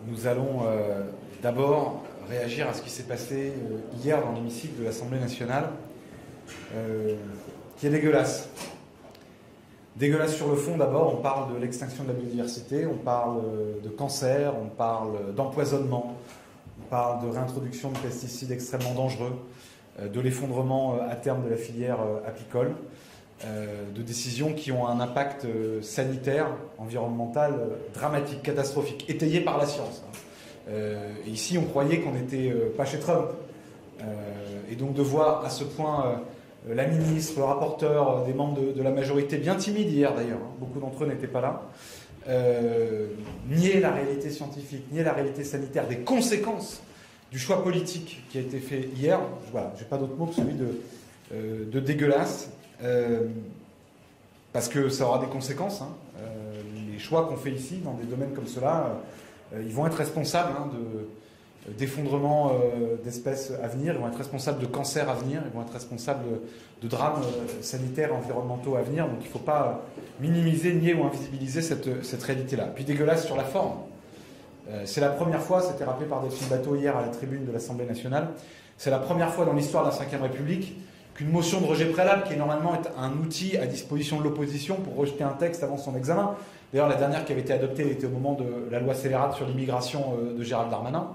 Nous allons d'abord réagir à ce qui s'est passé hier dans l'hémicycle de l'Assemblée nationale, qui est dégueulasse. Dégueulasse sur le fond, d'abord, on parle de l'extinction de la biodiversité, on parle de cancer, on parle d'empoisonnement, on parle de réintroduction de pesticides extrêmement dangereux, de l'effondrement à terme de la filière apicole, de décisions qui ont un impact sanitaire, environnemental dramatique, catastrophique, étayé par la science. Et ici, on croyait qu'on n'était pas chez Trump. Et donc de voir à ce point la ministre, le rapporteur, des membres de la majorité, bien timides hier d'ailleurs, beaucoup d'entre eux n'étaient pas là, nier la réalité scientifique, nier la réalité sanitaire, des conséquences du choix politique qui a été fait hier. Voilà, je n'ai pas d'autre mot que celui de dégueulasse, parce que ça aura des conséquences. Les choix qu'on fait ici, dans des domaines comme cela, ils vont être responsables d'effondrement d'espèces à venir, ils vont être responsables de cancers à venir, ils vont être responsables de drames sanitaires, environnementaux à venir. Donc il ne faut pas minimiser, nier ou invisibiliser cette réalité-là. Puis dégueulasse sur la forme. C'est la première fois, c'était rappelé par Delphine Batho hier à la tribune de l'Assemblée nationale, c'est la première fois dans l'histoire de la Ve République qu'une motion de rejet préalable, qui normalement est un outil à disposition de l'opposition pour rejeter un texte avant son examen. D'ailleurs, la dernière qui avait été adoptée était au moment de la loi scélérate sur l'immigration de Gérald Darmanin.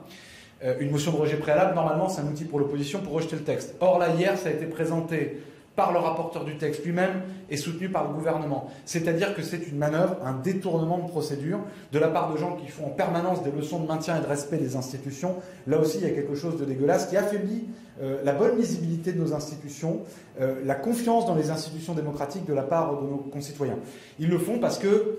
Une motion de rejet préalable, normalement, c'est un outil pour l'opposition pour rejeter le texte. Or, là, hier, ça a été présenté par le rapporteur du texte lui-même et soutenu par le gouvernement. C'est-à-dire que c'est une manœuvre, un détournement de procédure de la part de gens qui font en permanence des leçons de maintien et de respect des institutions. Là aussi, il y a quelque chose de dégueulasse qui affaiblit la bonne lisibilité de nos institutions, la confiance dans les institutions démocratiques de la part de nos concitoyens. Ils le font parce que,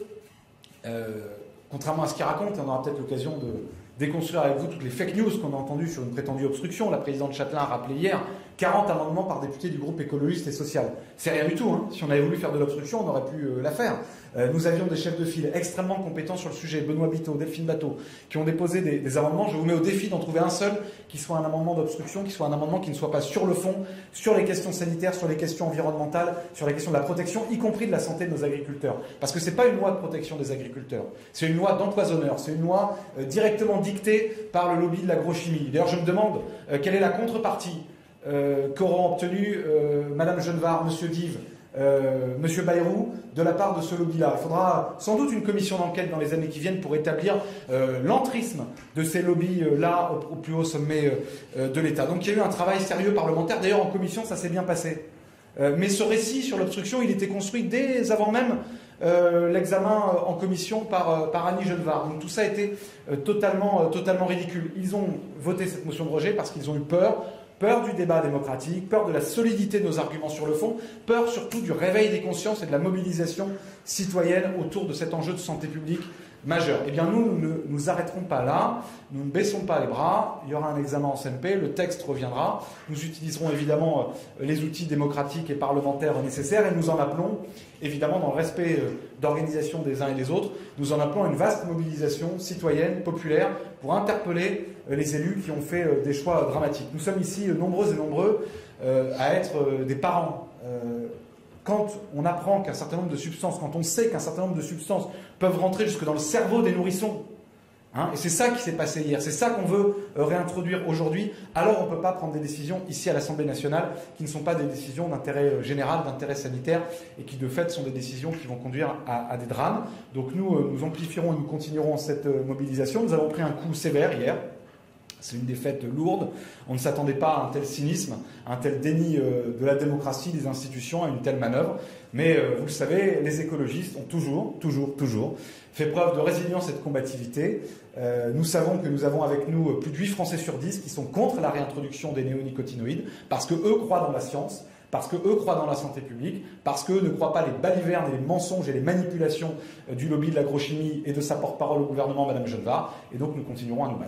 contrairement à ce qu'ils racontent, on aura peut-être l'occasion de déconstruire avec vous toutes les fake news qu'on a entendues sur une prétendue obstruction. La présidente Châtelain a rappelé hier 40 amendements par député du groupe écologiste et social. C'est rien du tout. Si on avait voulu faire de l'obstruction, on aurait pu la faire. Nous avions des chefs de file extrêmement compétents sur le sujet, Benoît Biteau, Delphine Batho, qui ont déposé des amendements. Je vous mets au défi d'en trouver un seul qui soit un amendement d'obstruction, qui soit un amendement qui ne soit pas sur le fond, sur les questions sanitaires, sur les questions environnementales, sur la question de la protection, y compris de la santé de nos agriculteurs. Parce que ce n'est pas une loi de protection des agriculteurs, c'est une loi d'empoisonneurs, c'est une loi directement dictée par le lobby de l'agrochimie. D'ailleurs, je me demande quelle est la contrepartie qu'auront obtenu Madame Genevard, Monsieur Dive, Monsieur Bayrou, de la part de ce lobby-là. Il faudra sans doute une commission d'enquête dans les années qui viennent pour établir l'entrisme de ces lobbies-là au plus haut sommet de l'État. Donc il y a eu un travail sérieux parlementaire. D'ailleurs, en commission, ça s'est bien passé. Mais ce récit sur l'obstruction, il était construit dès avant même l'examen en commission par Annie Genevard. Donc tout ça a été totalement ridicule. Ils ont voté cette motion de rejet parce qu'ils ont eu peur du débat démocratique, peur de la solidité de nos arguments sur le fond, peur surtout du réveil des consciences et de la mobilisation citoyenne autour de cet enjeu de santé publique majeur. Eh bien nous ne nous arrêterons pas là, nous ne baissons pas les bras, il y aura un examen en CMP, le texte reviendra, nous utiliserons évidemment les outils démocratiques et parlementaires nécessaires et nous en appelons, évidemment dans le respect d'organisation des uns et des autres, nous en appelons à une vaste mobilisation citoyenne, populaire, pour interpeller les élus qui ont fait des choix dramatiques. Nous sommes ici nombreux et nombreux à être des parents. Quand on apprend qu'un certain nombre de substances, quand on sait qu'un certain nombre de substances peuvent rentrer jusque dans le cerveau des nourrissons, et c'est ça qui s'est passé hier, c'est ça qu'on veut réintroduire aujourd'hui, alors on ne peut pas prendre des décisions ici à l'Assemblée nationale qui ne sont pas des décisions d'intérêt général, d'intérêt sanitaire, et qui de fait sont des décisions qui vont conduire à des drames. Donc nous amplifierons et nous continuerons cette mobilisation. Nous avons pris un coup sévère hier. C'est une défaite lourde. On ne s'attendait pas à un tel cynisme, à un tel déni de la démocratie, des institutions, à une telle manœuvre. Mais vous le savez, les écologistes ont toujours fait preuve de résilience et de combativité. Nous savons que nous avons avec nous plus de 8 Français sur 10 qui sont contre la réintroduction des néonicotinoïdes, parce qu'eux croient dans la science, parce qu'eux croient dans la santé publique, parce qu'eux ne croient pas les balivernes et les mensonges et les manipulations du lobby de l'agrochimie et de sa porte-parole au gouvernement, Madame Genevard. Et donc nous continuerons à nous battre.